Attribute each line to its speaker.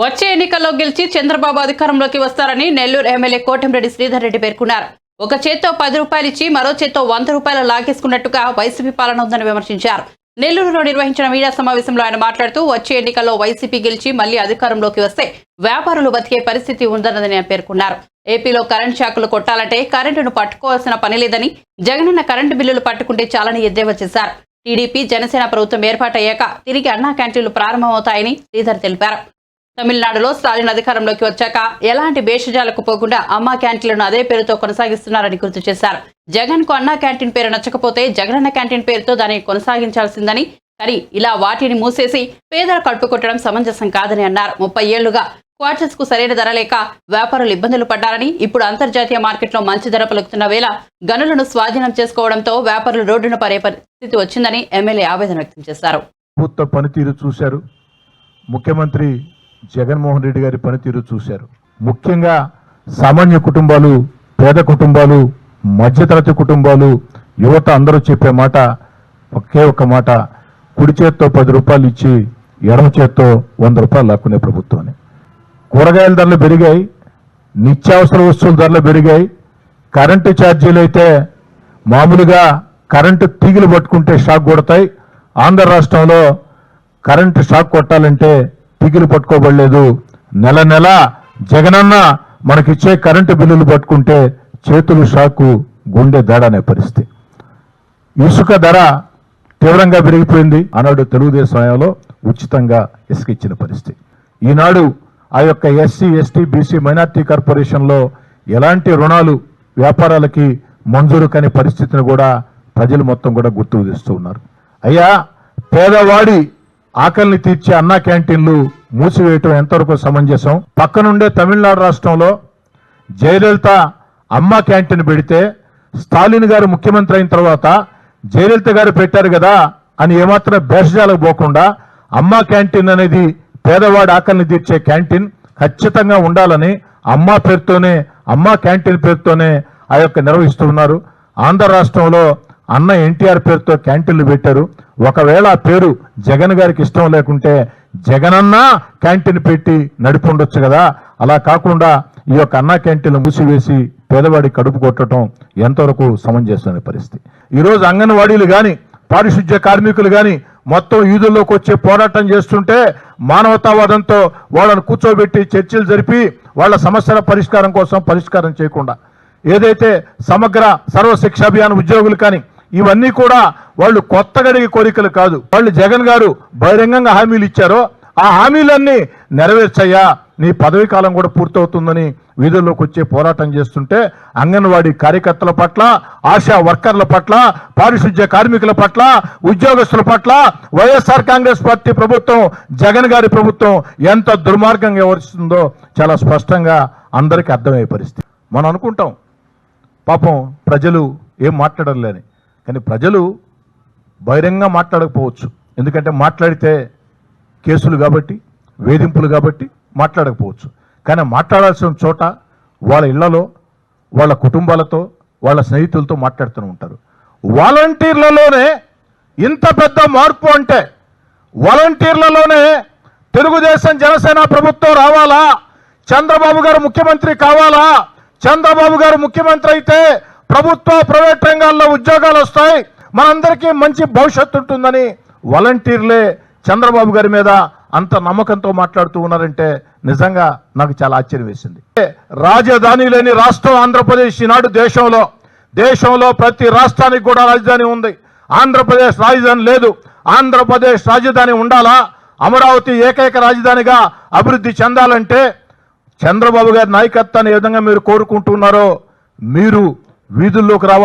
Speaker 1: వచ్చే ఎన్నికల్లో గెలిచి చంద్రబాబు అధికారంలోకి వస్తారని నెల్లూరు ఎమ్మెల్యే కోటంరెడ్డి శ్రీధర్ రెడ్డి పేర్కొన్నారు. ఒక చేత్తో 10 రూపాయలు ఇచ్చి మరో చేత్తో 100 రూపాయలు లాగేసుకున్నట్టుగా వైసీపీ పాలన ఉందని విమర్శించారు. నెల్లూరులో నిర్వహించిన మీడియా సమావేశంలో ఆయన మాట్లాడుతూ వచ్చే ఎన్నికల్లో వైసీపీ గెలిచి మళ్లీ అధికారంలోకి వస్తే వ్యాపారులు బతికే పరిస్థితి ఉందన్నదని పేర్కొన్నారు. ఏపీలో కరెంట్ షాకులు కొట్టాలంటే కరెంటును పట్టుకోవాల్సిన పని లేదని, జగనన్న కరెంటు బిల్లులు పట్టుకుంటే చాలని ఎద్దేవా చేశారు. టీడీపీ జనసేన ప్రభుత్వం ఏర్పాటయ్యాక తిరిగి అన్నా క్యాంటీన్లు ప్రారంభమవుతాయని శ్రీధర్ తెలిపారు. తమిళనాడులో స్టాలిన్ అధికారంలోకి వచ్చాక ఎలాంటి భేషజాలకు పోకుండా అమ్మా క్యాంటీన్లను అదే పేరుతో కొనసాగిస్తున్నారని గుర్తు చేశారు. జగన్ కు అన్నా క్యాంటీన్ పేరు నచ్చకపోతే జగనన్న క్యాంటీన్ పేరుతో దాన్ని కొనసాగించాల్సిందని, కానీ ఇలా వాటిని మూసేసి పేదల కడుపు కొట్టడం సమంజసం కాదని అన్నారు. 30 ఏళ్లుగా క్వార్టర్స్ కు సరైన ధర లేక వ్యాపారులు ఇబ్బందులు పడ్డారని, ఇప్పుడు అంతర్జాతీయ మార్కెట్లో మంచి ధర పలుకుతున్న వేళ గనులను స్వాధీనం చేసుకోవడంతో వ్యాపారులు రోడ్డున పడే పరిస్థితి వచ్చిందని ఎమ్మెల్యే ఆవేదన వ్యక్తం చేశారు.
Speaker 2: ప్రభుత్వ పనితీరు చూశారు, ముఖ్యమంత్రి జగన్మోహన్ రెడ్డి గారి పనితీరు చూశారు. ముఖ్యంగా సామాన్య కుటుంబాలు, పేద కుటుంబాలు, మధ్యతరగతి కుటుంబాలు, యువత అందరూ చెప్పే మాట ఒకే ఒక్క మాట, కుడి చేత్తో 10 రూపాయలు ఇచ్చి ఎడమ చేత్తో 100 రూపాయలు లాక్కునే ప్రభుత్వాన్ని. కూరగాయల ధరలు పెరిగాయి, నిత్యావసర వస్తువుల ధరలు పెరిగాయి. కరెంటు ఛార్జీలు అయితే మామూలుగా కరెంటు తీగలు పట్టుకుంటే షాక్ కొడతాయి. ఆంధ్ర రాష్ట్రంలో కరెంటు షాక్ కొట్టాలంటే తీగలు పట్టుకోబడలేదు. నెల నెల జగనన్న మనకిచ్చే కరెంటు బిల్లులు పట్టుకుంటే చేతులు షాకు, గుండె దాడనే పరిస్థితి. ఇసుక ధర తీవ్రంగా పెరిగిపోయింది. ఆనాడు తెలుగుదేశం హయాంలో ఉచితంగా ఇసుక ఇచ్చిన పరిస్థితి. ఈనాడు ఆ యొక్క ఎస్సీ, ఎస్టీ, బీసీ, మైనార్టీ కార్పొరేషన్లో ఎలాంటి రుణాలు వ్యాపారాలకి మంజూరు కాని పరిస్థితిని కూడా ప్రజలు మొత్తం కూడా గుర్తుకు తెస్తూ ఉన్నారు. అయ్యా, పేదవాడి ఆకలిని తీర్చే అన్నా క్యాంటీన్లు మూసివేయటం ఎంతవరకు సమంజసం? పక్కనుండే తమిళనాడు రాష్ట్రంలో జయలలిత అమ్మా క్యాంటీన్ పెడితే స్టాలిన్ గారు ముఖ్యమంత్రి అయిన తర్వాత జయలలిత గారు పెట్టారు కదా అని ఏమాత్రం భేషజాలకు పోకుండా అమ్మా క్యాంటీన్ అనేది పేదవాడి ఆకలిని తీర్చే క్యాంటీన్ ఖచ్చితంగా ఉండాలని అమ్మా పేరుతోనే, అమ్మా క్యాంటీన్ పేరుతోనే ఆ యొక్క నిర్వహిస్తూ ఉన్నారు. ఆంధ్ర రాష్ట్రంలో అన్న ఎన్టీఆర్ పేరుతో క్యాంటీన్లు పెట్టారు. ఒకవేళ ఆ పేరు జగన్ గారికి ఇష్టం లేకుంటే జగనన్న క్యాంటీన్ పెట్టి నడిపి ఉండొచ్చు కదా. అలా కాకుండా ఈ యొక్క అన్నా క్యాంటీన్లు మూసివేసి పేదవాడి కడుపు కొట్టడం ఎంతవరకు సమంజసమైన పరిస్థితి. ఈరోజు అంగన్వాడీలు కానీ, పారిశుద్ధ్య కార్మికులు కానీ మొత్తం ఈదుల్లోకి వచ్చే పోరాటం చేస్తుంటే మానవతావాదంతో వాళ్ళను కూర్చోబెట్టి చర్చలు జరిపి వాళ్ళ సమస్యల పరిష్కారం కోసం పరిష్కారం చేయకుండా, ఏదైతే సమగ్ర సర్వశిక్ష అభియాన్ ఉద్యోగులు కానీ ఇవన్నీ కూడా వాళ్ళు కొత్తగడిగే కోరికలు కాదు. వాళ్ళు జగన్ గారు బహిరంగంగా హామీలు ఇచ్చారో ఆ హామీలన్నీ నెరవేర్చయ్యా, నీ పదవీ కాలం కూడా పూర్తవుతుందని వీధుల్లోకి వచ్చే పోరాటం చేస్తుంటే అంగన్వాడీ కార్యకర్తల పట్ల, ఆశా వర్కర్ల పట్ల, పారిశుద్ధ్య కార్మికుల పట్ల, ఉద్యోగస్తుల పట్ల వైఎస్ఆర్ కాంగ్రెస్ పార్టీ ప్రభుత్వం, జగన్ గారి ప్రభుత్వం ఎంత దుర్మార్గంగా వ్యవహరిస్తుందో చాలా స్పష్టంగా అందరికీ అర్థమయ్యే పరిస్థితి. మనం అనుకుంటాం పాపం ప్రజలు ఏం మాట్లాడలేని, కానీ ప్రజలు బహిరంగంగా మాట్లాడకపోవచ్చు. ఎందుకంటే మాట్లాడితే కేసులు కాబట్టి, వేధింపులు కాబట్టి మాట్లాడకపోవచ్చు. కానీ మాట్లాడాల్సిన చోట వాళ్ళ ఇళ్లలో, వాళ్ళ కుటుంబాలతో, వాళ్ళ స్నేహితులతో మాట్లాడుతూ ఉంటారు. వాలంటీర్లలోనే ఇంత పెద్ద మార్పు అంటే, వాలంటీర్లలోనే తెలుగుదేశం జనసేన ప్రభుత్వం రావాలా, చంద్రబాబు గారు ముఖ్యమంత్రి కావాలా, చంద్రబాబు గారు ముఖ్యమంత్రి అయితే ప్రభుత్వ ప్రైవేట్ రంగాల్లో ఉద్యోగాలు వస్తాయి, మనందరికీ మంచి భవిష్యత్తు ఉంటుందని వాలంటీర్లే చంద్రబాబు గారి మీద అంత నమ్మకంతో మాట్లాడుతూ ఉన్నారంటే నిజంగా నాకు చాలా ఆశ్చర్యం వేసింది. రాజధాని లేని రాష్ట్రం ఆంధ్రప్రదేశ్. ఈనాడు దేశంలో ప్రతి రాష్ట్రానికి కూడా రాజధాని ఉంది. ఆంధ్రప్రదేశ్ రాజధాని లేదు. ఆంధ్రప్రదేశ్ రాజధాని ఉండాలా, అమరావతి ఏకైక రాజధానిగా అభివృద్ధి చెందాలంటే చంద్రబాబు గారి నాయకత్వాన్ని ఏ విధంగా మీరు కోరుకుంటున్నారో మీరు వీధుల్లోకి రావాలి.